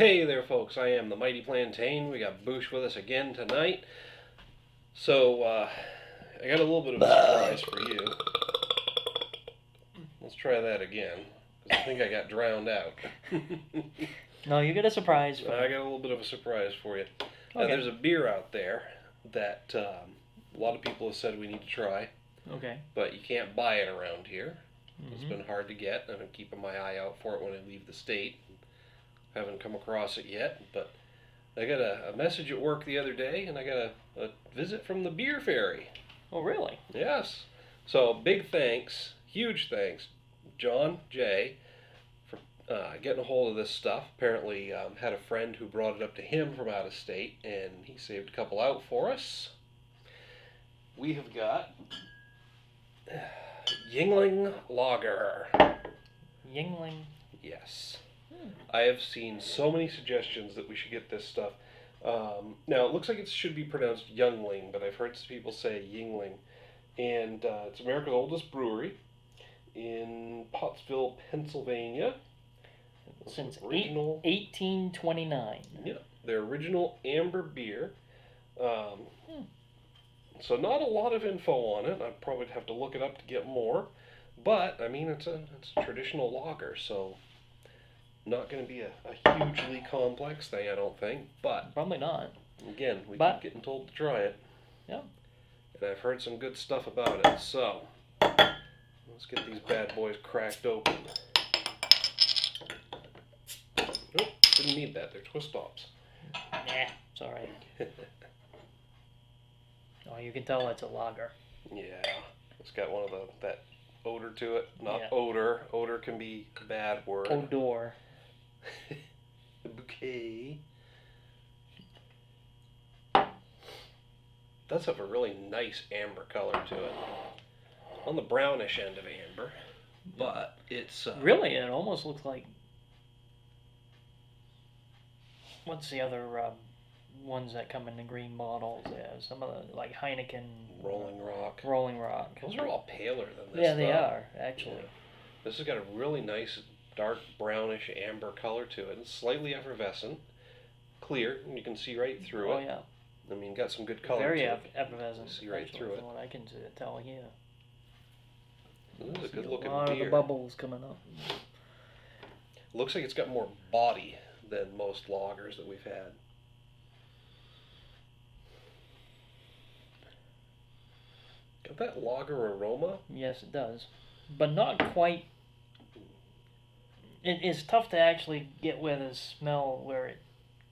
Hey there, folks. I am the Mighty Plantain. We got Boosh with us again tonight. So, I got a little bit of a surprise for you. Let's try that again, because I think I got drowned out. No, you get a surprise. I got a little bit of a surprise for you. Okay. There's a beer out there that a lot of people have said we need to try. Okay. But you can't buy it around here. Mm-hmm. It's been hard to get. I've been keeping my eye out for it when I leave the state. Haven't come across it yet, but I got a message at work the other day, and I got a visit from the beer fairy. Oh, really? Yes. So big thanks, huge thanks, John J, for getting a hold of this stuff. Apparently had a friend who brought it up to him from out of state, and he saved a couple out for us. We have got Yuengling Lager. Yuengling? Yes. I have seen so many suggestions that we should get this stuff. Now, it looks like it should be pronounced Yuengling, but I've heard some people say Yuengling. And it's America's oldest brewery in Pottsville, Pennsylvania. Since 1829. Yeah, their original amber beer. So not a lot of info on it. I'd probably have to look it up to get more. But, I mean, it's a traditional lager, so not going to be a hugely complex thing, I don't think. But probably not. Again, we keep getting told to try it. Yeah. And I've heard some good stuff about it. So, let's get these bad boys cracked open. Nope, didn't need that. They're twist tops. Nah, it's all right. Oh, you can tell it's a lager. Yeah, it's got one of that odor to it. Not odor. Odor can be a bad word. Odor. The bouquet. Does have a really nice amber color to it. On the brownish end of amber, but it's really, it almost looks like. What's the other ones that come in the green bottles? Some of the, like Heineken. Rolling Rock. Rolling Rock. Those are all paler than this. Yeah, they are, actually. Yeah. This has got a really nice dark brownish amber color to it. It's slightly effervescent. Clear, and you can see right through it. Oh, yeah. I mean, got some good color Very to it. effervescent. You see right through it. From what I can tell here. This is a good looking beer. A lot of the bubbles coming up. Looks like it's got more body than most lagers that we've had. Got that lager aroma? Yes, it does. But not quite. It's tough to actually get where the smell, where it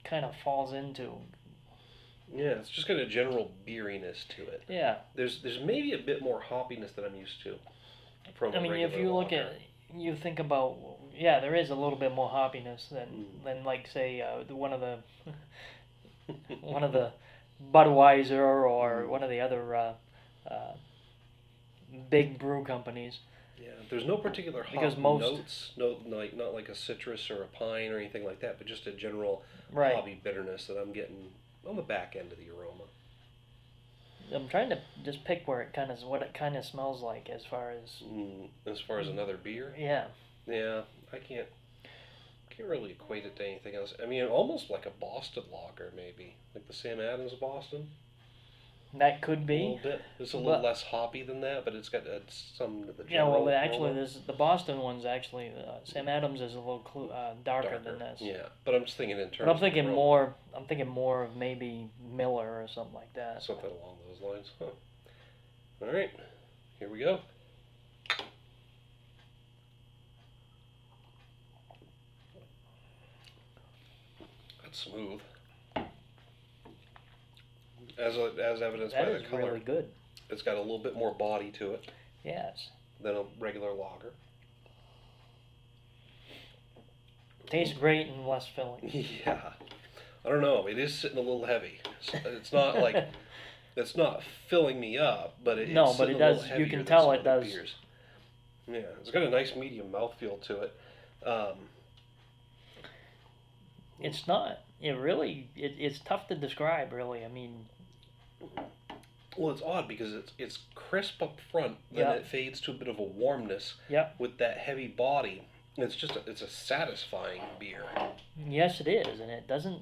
kind of falls into. Yeah, it's just got a general beeriness to it. Yeah. There's maybe a bit more hoppiness than I'm used to. From I mean, if you look at, you think about, yeah, there is a little bit more hoppiness than like say one of the Budweiser or one of the other big brew companies. Yeah, there's no particular hop notes, not like a citrus or a pine or anything like that, but just a general hoppy bitterness that I'm getting on the back end of the aroma. I'm trying to just pick what it kind of smells like as far as another beer. Yeah. Yeah, I can't really equate it to anything else. I mean, almost like a Boston lager, maybe like the Sam Adams Boston. That could be. A little bit. It's a little less hoppy than that, but it's got some of the general. Yeah, well, actually, the Boston one's actually Sam Adams is a little darker than this. Yeah, but I'm just thinking in terms. But I'm thinking more. I'm thinking more of maybe Miller or something like that. Something along those lines. Huh. All right, here we go. That's smooth. As evidenced by the color. That is really good. It's got a little bit more body to it. Yes. Than a regular lager. Tastes great and less filling. Yeah. I don't know. It is sitting a little heavy. It's not like it's not filling me up, but it does. You can tell it does. Beers. Yeah, it's got a nice medium mouthfeel to it. It's not. It's tough to describe, really. I mean. Well, it's odd because it's crisp up front, then it fades to a bit of a warmness with that heavy body, it's a satisfying beer. Yes, it is, and it doesn't.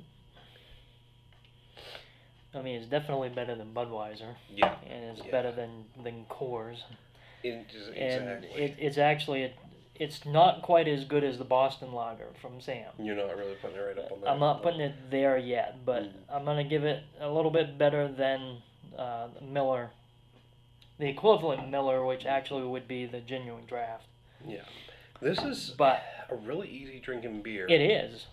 I mean, it's definitely better than Budweiser. Yeah. And it's Yeah. better than Coors. Exactly. And it's actually it's not quite as good as the Boston Lager from Sam. You're not really putting it right up on that. I'm not putting it there yet, but I'm gonna give it a little bit better than Miller, the equivalent Miller, which actually would be the genuine draft. Yeah, this is But a really easy drinking beer. it is.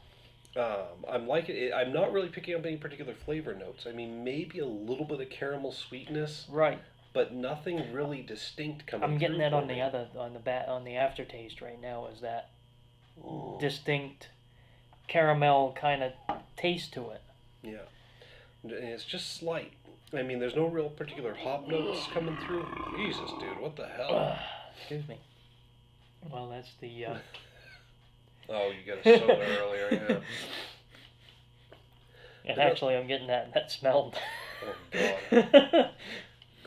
I'm liking it. I'm not really picking up any particular flavor notes. I mean, maybe a little bit of caramel sweetness, Right. but nothing really distinct coming. I'm getting through that for on me. the other on the aftertaste right now. Is that distinct caramel kind of taste to it? Yeah, and it's just slight. I mean, there's no real particular hop notes coming through. Jesus, dude, what the hell? Excuse me. Well, that's the. Oh, you got a soda earlier, yeah. And actually, I'm getting that smell. Oh God.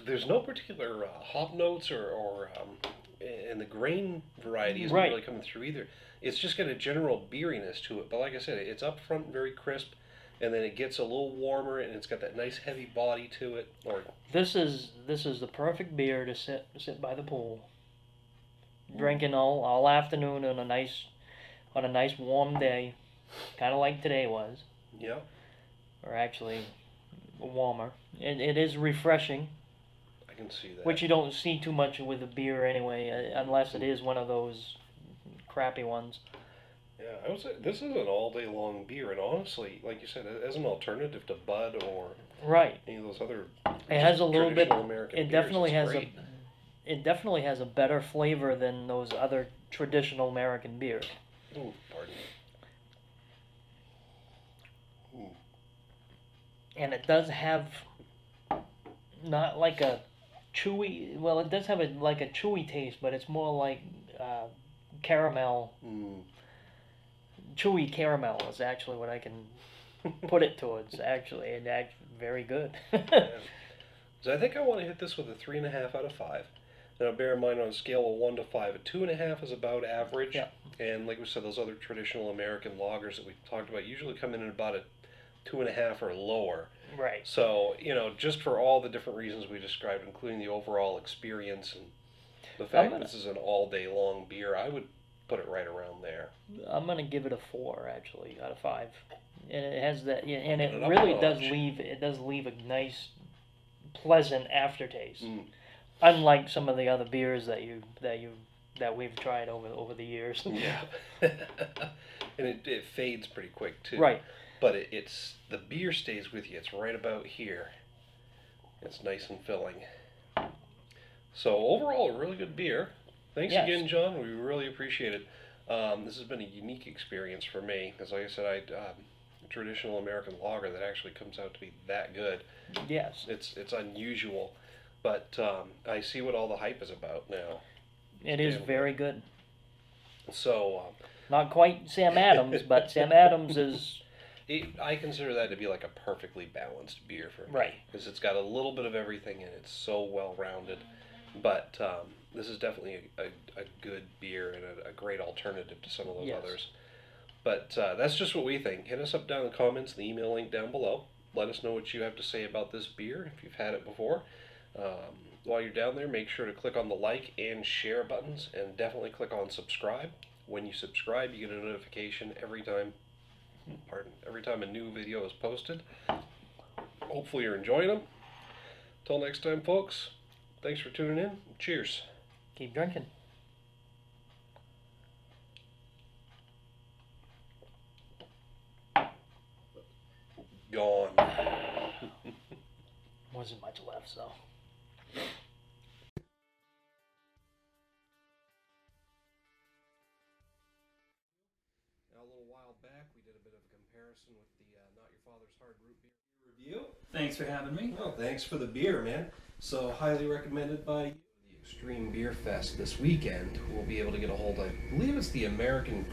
There's no particular hop notes and the grain variety isn't Right. really coming through either. It's just got a general beeriness to it. But like I said, it's up front very crisp, and then it gets a little warmer, and it's got that nice heavy body to it. Or This is the perfect beer to sit by the pool, drinking all afternoon on a nice warm day, kind of like today was, yeah, or actually warmer. It is refreshing, I can see that. which you don't see too much with a beer anyway, unless it is one of those crappy ones. Yeah, I would say this is an all day long beer, and honestly, like you said, as an alternative to Bud or Right. any of those other It has a little bit. traditional American It beers, definitely it's has great. It definitely has a better flavor than those other traditional American beers. Ooh, pardon. And it does have not like a chewy. Well, it does have like a chewy taste, but it's more like caramel. Chewy caramel is actually what I can put it towards. Actually, and very good. Yeah. So I think I want to hit this with a 3.5 out of 5. Now, bear in mind on a scale of 1 to 5, a 2.5 is about average. Yeah. And like we said, those other traditional American lagers that we talked about usually come in at about a 2.5 or lower. Right. So, just for all the different reasons we described, including the overall experience and the fact that this is an all-day long beer, I would put it right around there. I'm gonna give it a 4 actually out of 5, and it has that, and it Put it up really a does notch. leave a nice, pleasant aftertaste. Mm. Unlike some of the other beers that we've tried over the years. Yeah. And it fades pretty quick too. Right. But it's the beer stays with you. It's right about here. It's nice and filling. So overall, a really good beer. Thanks Yes. again, John. We really appreciate it. This has been a unique experience for me because, like I said, a traditional American lager that actually comes out to be that good. Yes. It's unusual, but I see what all the hype is about now. It is damn very good. So Not quite Sam Adams, but Sam Adams is I consider that to be like a perfectly balanced beer for me. Right. Because it's got a little bit of everything and it's so well rounded. But this is definitely a good beer and a great alternative to some of those Yes. others. But that's just what we think. Hit us up down in the comments, the email link down below. Let us know what you have to say about this beer if you've had it before. While you're down there, make sure to click on the like and share buttons and definitely click on subscribe. When you subscribe, you get a notification every time a new video is posted. Hopefully you're enjoying them. Till next time, folks, thanks for tuning in. Cheers. keep drinking. Gone. Wasn't much left, so. Now, a little while back, we did a bit of a comparison with the Not Your Father's Hard Root Beer review. Thanks for having me. Well, thanks for the beer, man. So, highly recommended by you. The Extreme Beer Fest this weekend. We'll be able to get a hold of, I believe it's the American